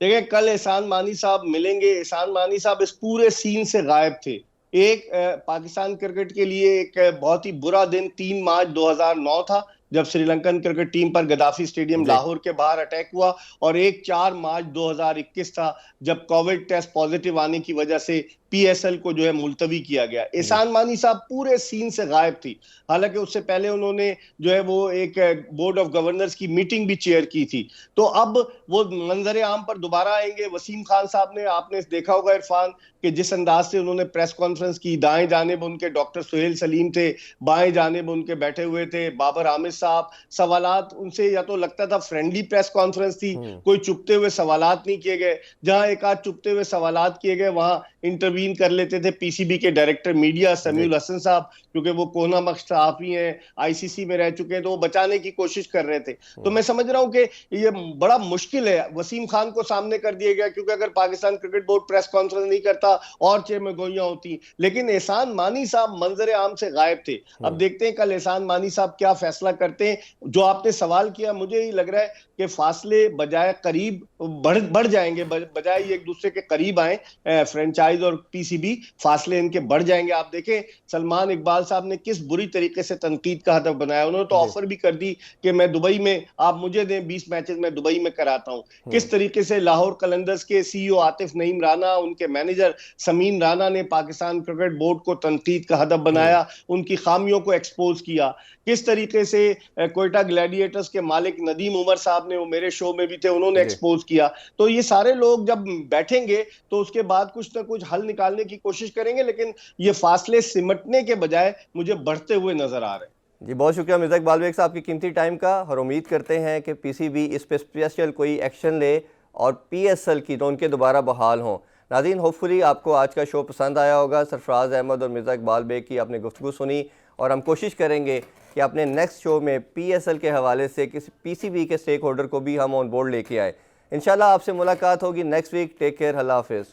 [SPEAKER 3] देखिए, कल एहसान मानी साहब मिलेंगे। एहसान मानी साहब इस पूरे सीन से गायब थे। एक पाकिस्तान क्रिकेट के लिए एक बहुत ही बुरा दिन 3 मार्च 2009 था, जब श्रीलंकन क्रिकेट टीम पर गद्दाफी स्टेडियम लाहौर के बाहर अटैक हुआ, और एक 4 मार्च 2021 था, जब कोविड टेस्ट पॉजिटिव आने की वजह से पीएसएल को जो है मुलतवी किया गया। एहसान मानी साहब पूरे सीन से गायब थी। हालांकि उससे पहले उन्होंने जो है वो एक बोर्ड ऑफ गवर्नर्स की मीटिंग भी चेयर की थी। तो अब वो मंजर आम पर दोबारा आएंगे। वसीम खान साहब ने, आपने देखा होगा इरफान, कि जिस अंदाज से उन्होंने प्रेस कॉन्फ्रेंस की, दाएं जानिब उनके डॉक्टर सुहेल सलीम थे, बाएं जानिब उनके बैठे हुए थे बाबर हामिद साहब। सवालात उनसे या तो लगता था फ्रेंडली प्रेस कॉन्फ्रेंस थी, कोई चुपते हुए सवालात नहीं किए गए। जहां एक आध चुपते हुए सवालात किए गए, वहां इंटरवीन कर लेते थे पीसीबी के डायरेक्टर मीडिया समीउल हसन साहब, क्योंकि वो कोना मख्श सहाफी हैं, आईसीसी में रह चुके हैं, तो वो बचाने की कोशिश कर रहे थे। तो मैं समझ रहा हूं कि ये बड़ा मुश्किल है। वसीम खान को सामने कर दिया गया, क्योंकि अगर Pakistan cricket board press conference नहीं करता और चेयर गोइयां होती। लेकिन एहसान मानी साहब मंजर आम से गायब थे। अब देखते हैं कल एहसान मानी साहब क्या फैसला करते हैं। जो आपने सवाल किया, मुझे ही लग रहा है कि फासले बजाय करीब बढ़ जाएंगे, बजाय एक दूसरे के करीब आए फ्रेंचाइज और पीसीबी, फासले इनके बढ़ जाएंगे। आप देखें सलमान इकबाल साहब ने किस बुरी तरीके से तनकीद का हदफ बनाया। उन्होंने तो ऑफर भी कर दी कि मैं दुबई में, आप मुझे दें 20 मैचेस, मैं दुबई में कराता हूं। किस तरीके से लाहौर कलंदर्स के सीईओ आतिफ नईम राना, उनके मैनेजर समीन राना ने पाकिस्तान क्रिकेट बोर्ड को तनकीद का हदफ बनाया, उनकी खामियों को एक्सपोज किया। किस तरीके से कोयटा ग्लैडिएटर्स के मालिक नदीम उमर साहब ने, वो मेरे शो में भी थे, उन्होंने एक्सपोज किया। तो ये सारे लोग जब बैठेंगे तो उसके बाद कुछ ना कुछ हल निकालने की कोशिश करेंगे, लेकिन ये फासले सिमटने के बजाय मुझे बढ़ते हुए नजर आ रहे हैं।
[SPEAKER 1] जी, बहुत शुक्रिया मिर्ज़ा इकबाल बेग साहब की कीमती टाइम का, और उम्मीद करते हैं कि पीसीबी इस पे स्पेशल कोई एक्शन ले और पीएसएल की तो उनके दोबारा बहाल हों। नाज़रीन, होपफुली आपको आज का शो पसंद आया होगा। सरफराज अहमद और मिर्ज़ा इकबाल बेग की आपने गुफ्तगू सुनी, और हम कोशिश करेंगे कि अपने नेक्स्ट शो में पीएसएल के हवाले से किसी पीसीबी के स्टेक होल्डर को भी हम ऑन बोर्ड लेके आए। इंशाल्लाह आपसे मुलाकात होगी नेक्स्ट वीक। टेक केयर, अल्लाह हाफिज़।